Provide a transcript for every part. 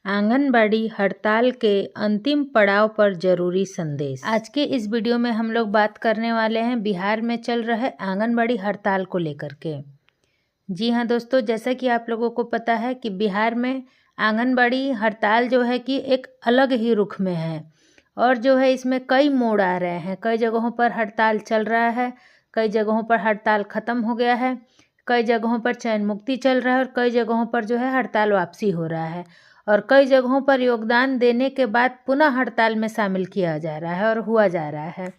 आंगनबाड़ी हड़ताल के अंतिम पड़ाव पर जरूरी संदेश। आज के इस वीडियो में हम लोग बात करने वाले हैं बिहार में चल रहे आंगनबाड़ी हड़ताल को लेकर के। जी हाँ दोस्तों, जैसा कि आप लोगों को पता है कि बिहार में आंगनबाड़ी हड़ताल जो है कि एक अलग ही रुख में है और जो है इसमें कई मोड़ आ रहे हैं। कई जगहों पर हड़ताल चल रहा है, कई जगहों पर हड़ताल ख़त्म हो गया है, कई जगहों पर चयन मुक्ति चल रहा है और कई जगहों पर जो है हड़ताल वापसी हो रहा है और कई जगहों पर योगदान देने के बाद पुनः हड़ताल में शामिल किया जा रहा है और हुआ जा रहा है।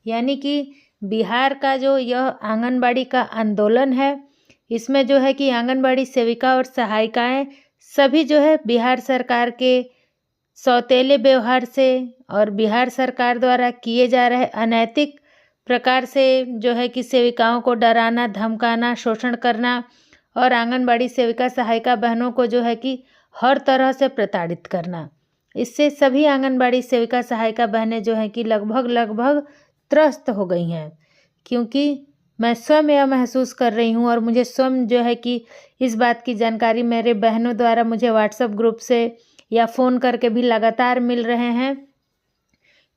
यानी कि बिहार का जो यह आंगनबाड़ी का आंदोलन है, इसमें जो है कि आंगनबाड़ी सेविका और सहायिकाएं सभी जो है बिहार सरकार के सौतेले व्यवहार से और बिहार सरकार द्वारा किए जा रहे अनैतिक प्रकार से जो है कि सेविकाओं को डराना, धमकाना, शोषण करना और आंगनबाड़ी सेविका सहायिका बहनों को जो है कि हर तरह से प्रताड़ित करना, इससे सभी आंगनबाड़ी सेविका सहायिका बहनें जो हैं कि लगभग त्रस्त हो गई हैं। क्योंकि मैं स्वयं यह महसूस कर रही हूँ और मुझे स्वयं जो है कि इस बात की जानकारी मेरे बहनों द्वारा मुझे व्हाट्सएप ग्रुप से या फ़ोन करके भी लगातार मिल रहे हैं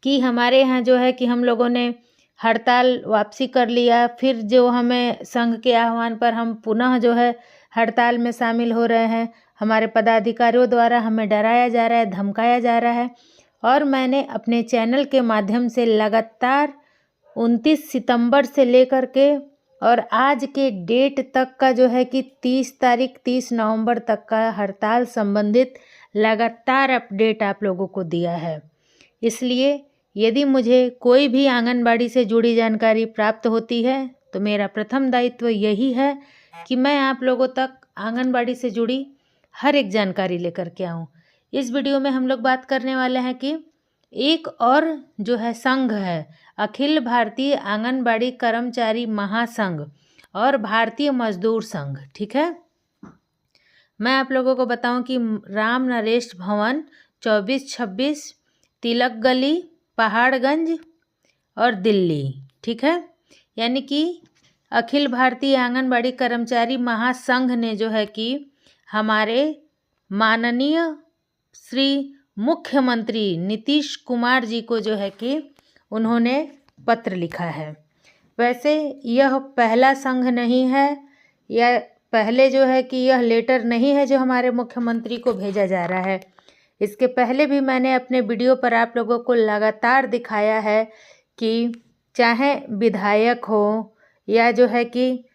कि हमारे यहाँ जो है कि हम लोगों ने हड़ताल वापसी कर लिया, फिर जो हमें संघ के आह्वान पर हम पुनः जो है हड़ताल में शामिल हो रहे हैं। हमारे पदाधिकारियों द्वारा हमें डराया जा रहा है, धमकाया जा रहा है और मैंने अपने चैनल के माध्यम से लगातार 29 सितंबर से लेकर के और आज के डेट तक का जो है कि 30 नवंबर तक का हड़ताल संबंधित लगातार अपडेट आप लोगों को दिया है। इसलिए यदि मुझे कोई भी आंगनबाड़ी से जुड़ी जानकारी प्राप्त होती है तो मेरा प्रथम दायित्व यही है कि मैं आप लोगों तक आंगनबाड़ी से जुड़ी हर एक जानकारी लेकर के आऊँ। इस वीडियो में हम लोग बात करने वाले हैं कि एक और जो है संघ है, अखिल भारतीय आंगनबाड़ी कर्मचारी महासंघ और भारतीय मजदूर संघ, ठीक है। मैं आप लोगों को बताऊं कि राम नरेश भवन 2426 तिलक गली पहाड़गंज और दिल्ली, ठीक है। यानी कि अखिल भारतीय आंगनबाड़ी कर्मचारी महासंघ ने जो है कि हमारे माननीय श्री मुख्यमंत्री नीतीश कुमार जी को जो है कि उन्होंने पत्र लिखा है। वैसे यह पहला संघ नहीं है या पहले जो है कि यह लेटर नहीं है जो हमारे मुख्यमंत्री को भेजा जा रहा है। इसके पहले भी मैंने अपने वीडियो पर आप लोगों को लगातार दिखाया है कि चाहे विधायक हो या जो है कि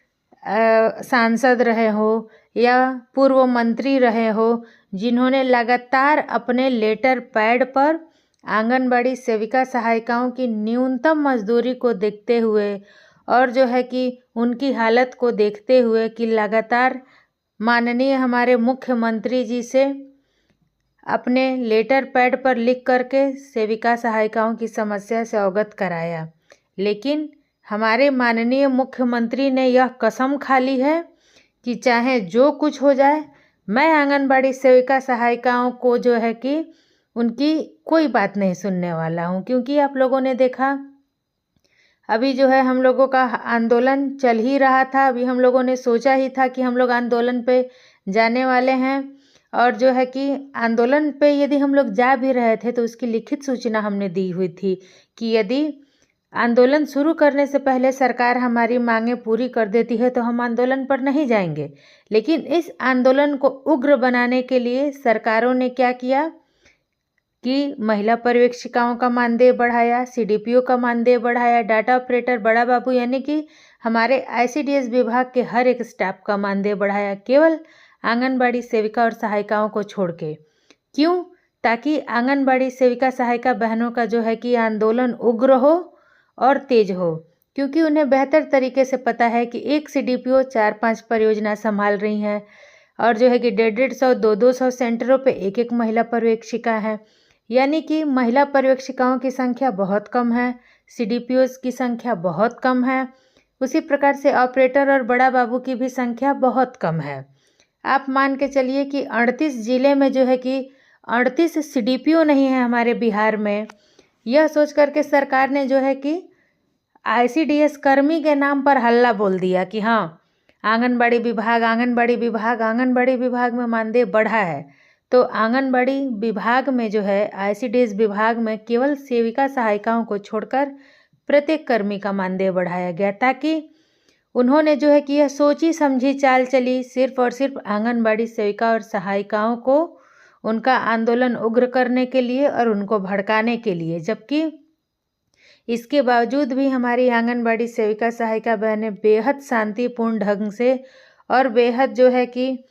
सांसद रहे हो या पूर्व मंत्री रहे हो, जिन्होंने लगातार अपने लेटर पैड पर आंगनबाड़ी सेविका सहायिकाओं की न्यूनतम मजदूरी को देखते हुए और जो है कि उनकी हालत को देखते हुए कि लगातार माननीय हमारे मुख्यमंत्री जी से अपने लेटर पैड पर लिख करके सेविका सहायिकाओं की समस्या से अवगत कराया। लेकिन हमारे माननीय मुख्यमंत्री ने यह कसम खा ली है कि चाहे जो कुछ हो जाए, मैं आंगनबाड़ी सेविका सहायिकाओं को जो है कि उनकी कोई बात नहीं सुनने वाला हूं। क्योंकि आप लोगों ने देखा अभी जो है हम लोगों का आंदोलन चल ही रहा था। अभी हम लोगों ने सोचा ही था कि हम लोग आंदोलन पे जाने वाले हैं और जो है कि आंदोलन पे यदि हम लोग जा भी रहे थे तो उसकी लिखित सूचना हमने दी हुई थी कि यदि आंदोलन शुरू करने से पहले सरकार हमारी मांगें पूरी कर देती है तो हम आंदोलन पर नहीं जाएंगे। लेकिन इस आंदोलन को उग्र बनाने के लिए सरकारों ने क्या किया कि महिला पर्यवेक्षिकाओं का मानदेय बढ़ाया, सीडीपीओ का मानदेय बढ़ाया, डाटा ऑपरेटर, बड़ा बाबू यानी कि हमारे आईसीडीएस विभाग के हर एक स्टाफ का मानदेय बढ़ाया, केवल आंगनबाड़ी सेविका और सहायिकाओं को छोड़ के। क्यों? ताकि आंगनबाड़ी सेविका सहायिका बहनों का जो है कि आंदोलन उग्र हो और तेज हो। क्योंकि उन्हें बेहतर तरीके से पता है कि एक सीडीपीओ 4-5 परियोजना संभाल रही हैं और जो है कि 150-150, 200 सेंटरों पे एक महिला पर्यवेक्षिका है। यानी कि महिला पर्यवेक्षिकाओं की संख्या बहुत कम है, सीडीपीओस की संख्या बहुत कम है, उसी प्रकार से ऑपरेटर और बड़ा बाबू की भी संख्या बहुत कम है। आप मान के चलिए कि 38 जिले में जो है कि 38 सीडीपीओ नहीं है हमारे बिहार में। यह सोच करके सरकार ने जो है कि आईसीडीएस कर्मी के नाम पर हल्ला बोल दिया कि हाँ, आंगनबाड़ी विभाग में मानदेय बढ़ा है। तो आंगनबाड़ी विभाग में जो है ICDS विभाग में केवल सेविका सहायिकाओं को छोड़कर प्रत्येक कर्मी का मानदेय बढ़ाया गया, ताकि उन्होंने जो है कि यह सोची समझी चाल चली सिर्फ और सिर्फ आंगनबाड़ी सेविका और सहायिकाओं को उनका आंदोलन उग्र करने के लिए और उनको भड़काने के लिए। जबकि इसके बावजूद भी हमारी आंगनबाड़ी सेविका सहायिका बहनें बेहद शांतिपूर्ण ढंग से और बेहद जो है कि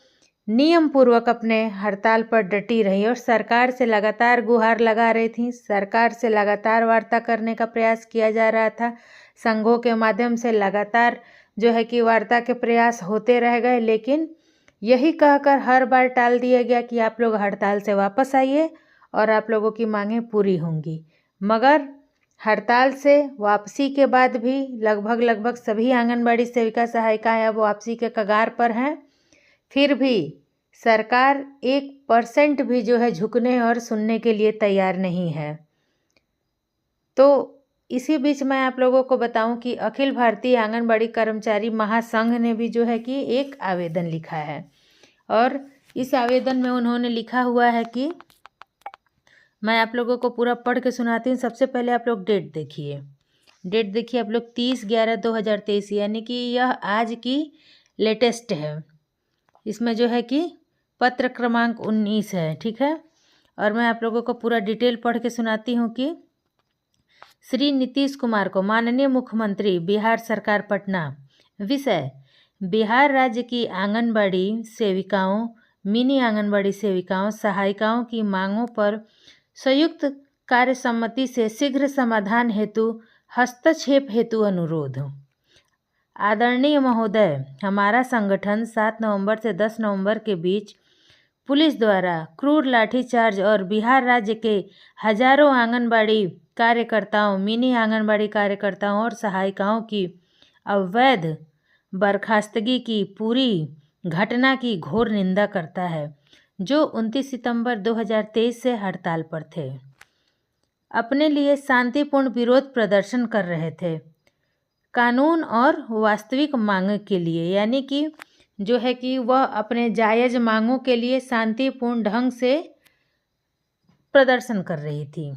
नियम पूर्वक अपने हड़ताल पर डटी रही और सरकार से लगातार गुहार लगा रही थी। सरकार से लगातार वार्ता करने का प्रयास किया जा रहा था। संघों के माध्यम से लगातार जो है कि वार्ता के प्रयास होते रह गए, लेकिन यही कहकर हर बार टाल दिया गया कि आप लोग हड़ताल से वापस आइए और आप लोगों की मांगें पूरी होंगी। मगर हड़ताल से वापसी के बाद भी लगभग सभी आंगनबाड़ी सेविका सहायिकाएं अब वापसी के कगार पर हैं। फिर भी सरकार 1% भी जो है झुकने और सुनने के लिए तैयार नहीं है। तो इसी बीच मैं आप लोगों को बताऊं कि अखिल भारतीय आंगनबाड़ी कर्मचारी महासंघ ने भी जो है कि एक आवेदन लिखा है और इस आवेदन में उन्होंने लिखा हुआ है कि मैं आप लोगों को पूरा पढ़ के सुनाती हूँ। सबसे पहले आप लोग डेट देखिए आप लोग 30/11/2023, यानी कि यह आज की लेटेस्ट है। इसमें जो है कि पत्र क्रमांक 19 है, ठीक है। और मैं आप लोगों को पूरा डिटेल पढ़ के सुनाती हूँ कि श्री नीतीश कुमार को माननीय मुख्यमंत्री बिहार सरकार पटना। विषय: बिहार राज्य की आंगनबाड़ी सेविकाओं, मिनी आंगनबाड़ी सेविकाओं, सहायिकाओं की मांगों पर संयुक्त कार्य सम्मति से शीघ्र समाधान हेतु हस्तक्षेप हेतु अनुरोध। आदरणीय महोदय, हमारा संगठन 7 नवंबर से 10 नवंबर के बीच पुलिस द्वारा क्रूर लाठीचार्ज और बिहार राज्य के हजारों आंगनबाड़ी कार्यकर्ताओं, मिनी आंगनबाड़ी कार्यकर्ताओं और सहायिकाओं की अवैध बर्खास्तगी की पूरी घटना की घोर निंदा करता है, जो 29 सितंबर 2023 से हड़ताल पर थे, अपने लिए शांतिपूर्ण विरोध प्रदर्शन कर रहे थे, कानून और वास्तविक मांग के लिए, यानी कि जो है कि वह अपने जायज़ मांगों के लिए शांतिपूर्ण ढंग से प्रदर्शन कर रही थी।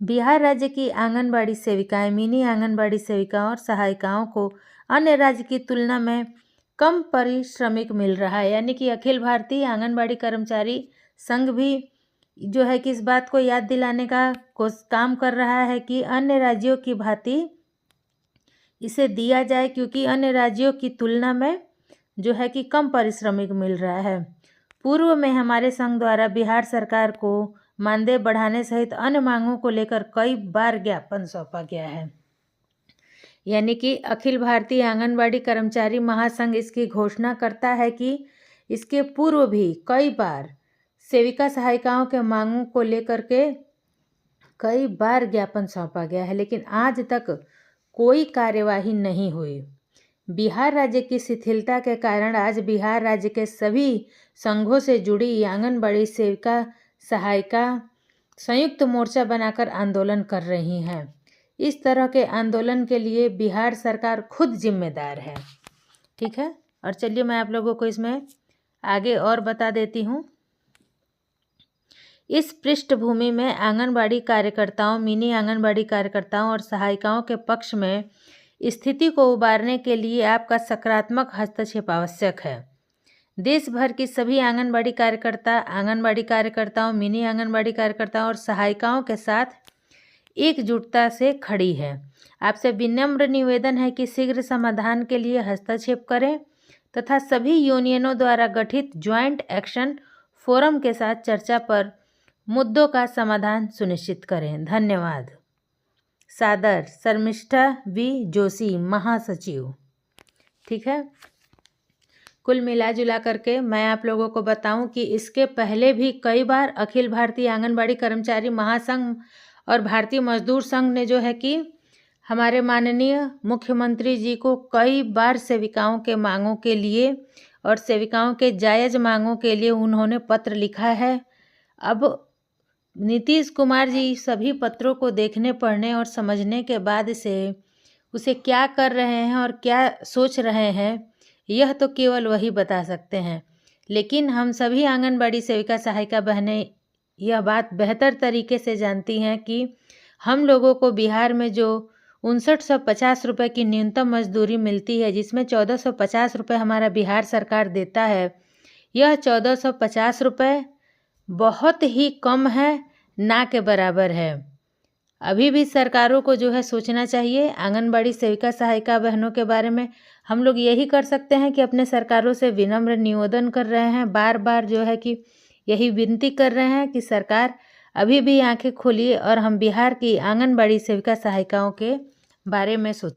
बिहार राज्य की आंगनबाड़ी सेविकाएं, मिनी आंगनबाड़ी सेविकाओं और सहायिकाओं को अन्य राज्य की तुलना में कम पारिश्रमिक मिल रहा है, यानी कि अखिल भारतीय आंगनबाड़ी कर्मचारी संघ भी जो है कि इस बात को याद दिलाने का काम कर रहा है कि अन्य राज्यों की भांति इसे दिया जाए, क्योंकि अन्य राज्यों की तुलना में जो है कि कम पारिश्रमिक मिल रहा है। पूर्व में हमारे संघ द्वारा बिहार सरकार को मानदेय बढ़ाने सहित अन्य मांगों को लेकर कई बार ज्ञापन सौंपा गया है। यानी कि अखिल भारतीय आंगनबाड़ी कर्मचारी महासंघ इसकी घोषणा करता है कि इसके पूर्व भी कई बार सेविका सहायिकाओं के मांगों को लेकर के कई बार ज्ञापन सौंपा गया है, लेकिन आज तक कोई कार्यवाही नहीं हुई। बिहार राज्य की शिथिलता के कारण आज बिहार राज्य के सभी संघों से जुड़ी आंगनबाड़ी सेविका सहायिका संयुक्त मोर्चा बनाकर आंदोलन कर रही हैं। इस तरह के आंदोलन के लिए बिहार सरकार खुद जिम्मेदार है, ठीक है। और चलिए मैं आप लोगों को इसमें आगे और बता देती हूँ। इस पृष्ठभूमि में आंगनबाड़ी कार्यकर्ताओं, मिनी आंगनबाड़ी कार्यकर्ताओं और सहायिकाओं के पक्ष में स्थिति को उबारने के लिए आपका सकारात्मक हस्तक्षेप आवश्यक है। देश भर की सभी आंगनबाड़ी कार्यकर्ताओं, मिनी आंगनबाड़ी कार्यकर्ताओं और सहायिकाओं के साथ एकजुटता से खड़ी है। आपसे विनम्र निवेदन है कि शीघ्र समाधान के लिए हस्तक्षेप करें तथा सभी यूनियनों द्वारा गठित ज्वाइंट एक्शन फोरम के साथ चर्चा पर मुद्दों का समाधान सुनिश्चित करें। धन्यवाद। सादर शर्मिष्ठा वी जोशी, महासचिव। ठीक है। कुल मिला जुला करके मैं आप लोगों को बताऊं कि इसके पहले भी कई बार अखिल भारतीय आंगनबाड़ी कर्मचारी महासंघ और भारतीय मजदूर संघ ने जो है कि हमारे माननीय मुख्यमंत्री जी को कई बार सेविकाओं के मांगों के लिए और सेविकाओं के जायज़ मांगों के लिए उन्होंने पत्र लिखा है। अब नीतीश कुमार जी सभी पत्रों को देखने, पढ़ने और समझने के बाद से उसे क्या कर रहे हैं और क्या सोच रहे हैं, यह तो केवल वही बता सकते हैं। लेकिन हम सभी आंगनबाड़ी सेविका सहायिका बहनें यह बात बेहतर तरीके से जानती हैं कि हम लोगों को बिहार में जो 5950 रुपये की न्यूनतम मजदूरी मिलती है, जिसमें 1450 रुपये हमारा बिहार सरकार देता है, यह 1450 रुपये बहुत ही कम है, ना के बराबर है। अभी भी सरकारों को जो है सोचना चाहिए आंगनबाड़ी सेविका सहायिका बहनों के बारे में। हम लोग यही कर सकते हैं कि अपने सरकारों से विनम्र निवेदन कर रहे हैं, बार बार जो है कि यही विनती कर रहे हैं कि सरकार अभी भी आंखें खोलिए और हम बिहार की आंगनबाड़ी सेविका सहायिकाओं के बारे में सोचें।